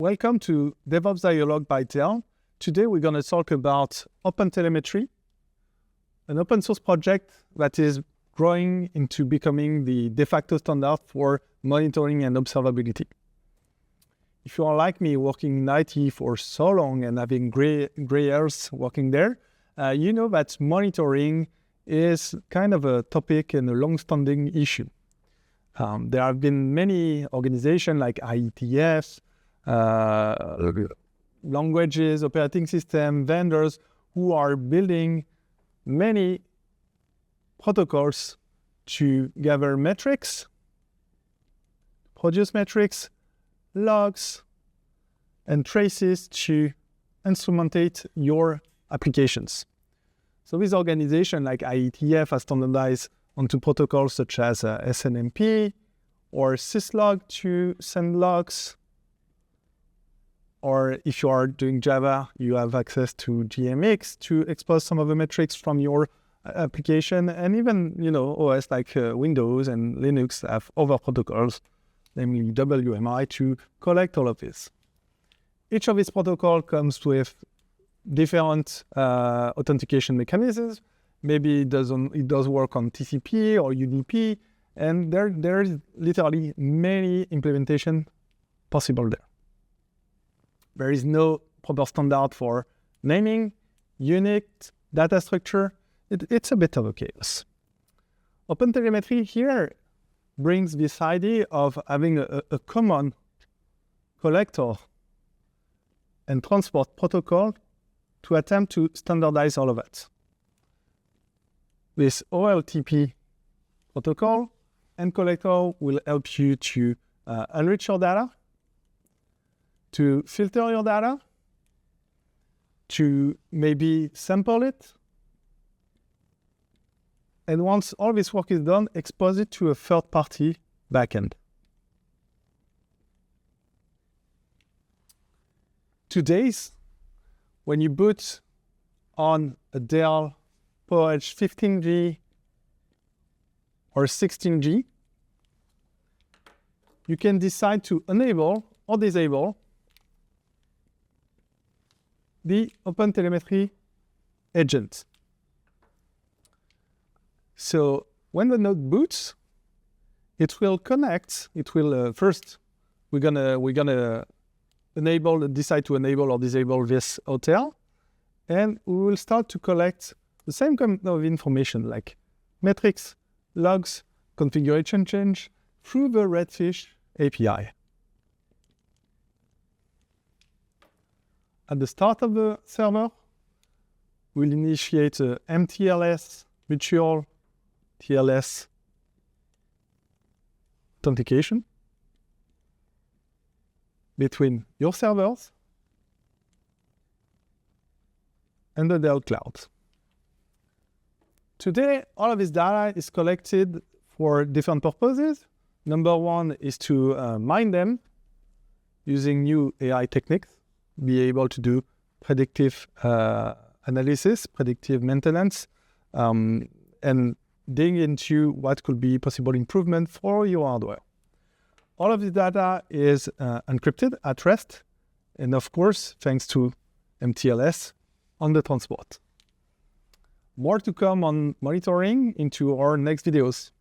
Welcome to DevOps Dialogue by Dell. Today we're going to talk about OpenTelemetry, an open source project that is growing into becoming the de facto standard for monitoring and observability. If you are like me, working in IT for so long and having gray hairs working there, you know that monitoring is kind of a topic and a long-standing issue. There have been many organizations like IETF, languages, operating system, vendors who are building many protocols to gather metrics, produce metrics, logs, and traces to instrumentate your applications. So this organization like IETF has standardized onto protocols such as cnpg or syslog to send logs. Or if you are doing Java, you have access to GMX to expose some of the metrics from your application. And even, OS like Windows and Linux have other protocols, namely WMI, to collect all of this. Each of these protocols comes with different authentication mechanisms. Maybe it does work on TCP or UDP, and there's literally many implementation possible there. There is no proper standard for naming, unit, data structure. It's a bit of a chaos. OpenTelemetry here brings this idea of having a common collector and transport protocol to attempt to standardize all of it. This OLTP protocol and collector will help you to enrich your data, to filter your data, to maybe sample it, and once all this work is done, expose it to a third-party backend. Today's, when you boot on a Dell PowerEdge 15G or 16G, you can decide to enable or disable the OpenTelemetry agent. So when the node boots, it will connect. It will first we're gonna decide to enable or disable this hotel, and we will start to collect the same kind of information like metrics, logs, configuration change through the Redfish API. At the start of the server, we'll initiate a MTLS, mutual TLS authentication between your servers and the Dell cloud. Today, all of this data is collected for different purposes. Number one is to mine them using new AI techniques, be able to do predictive analysis, predictive maintenance, and dig into what could be possible improvement for your hardware. All of this data is encrypted at rest, and of course, thanks to MTLS on the transport. More to come on monitoring into our next videos.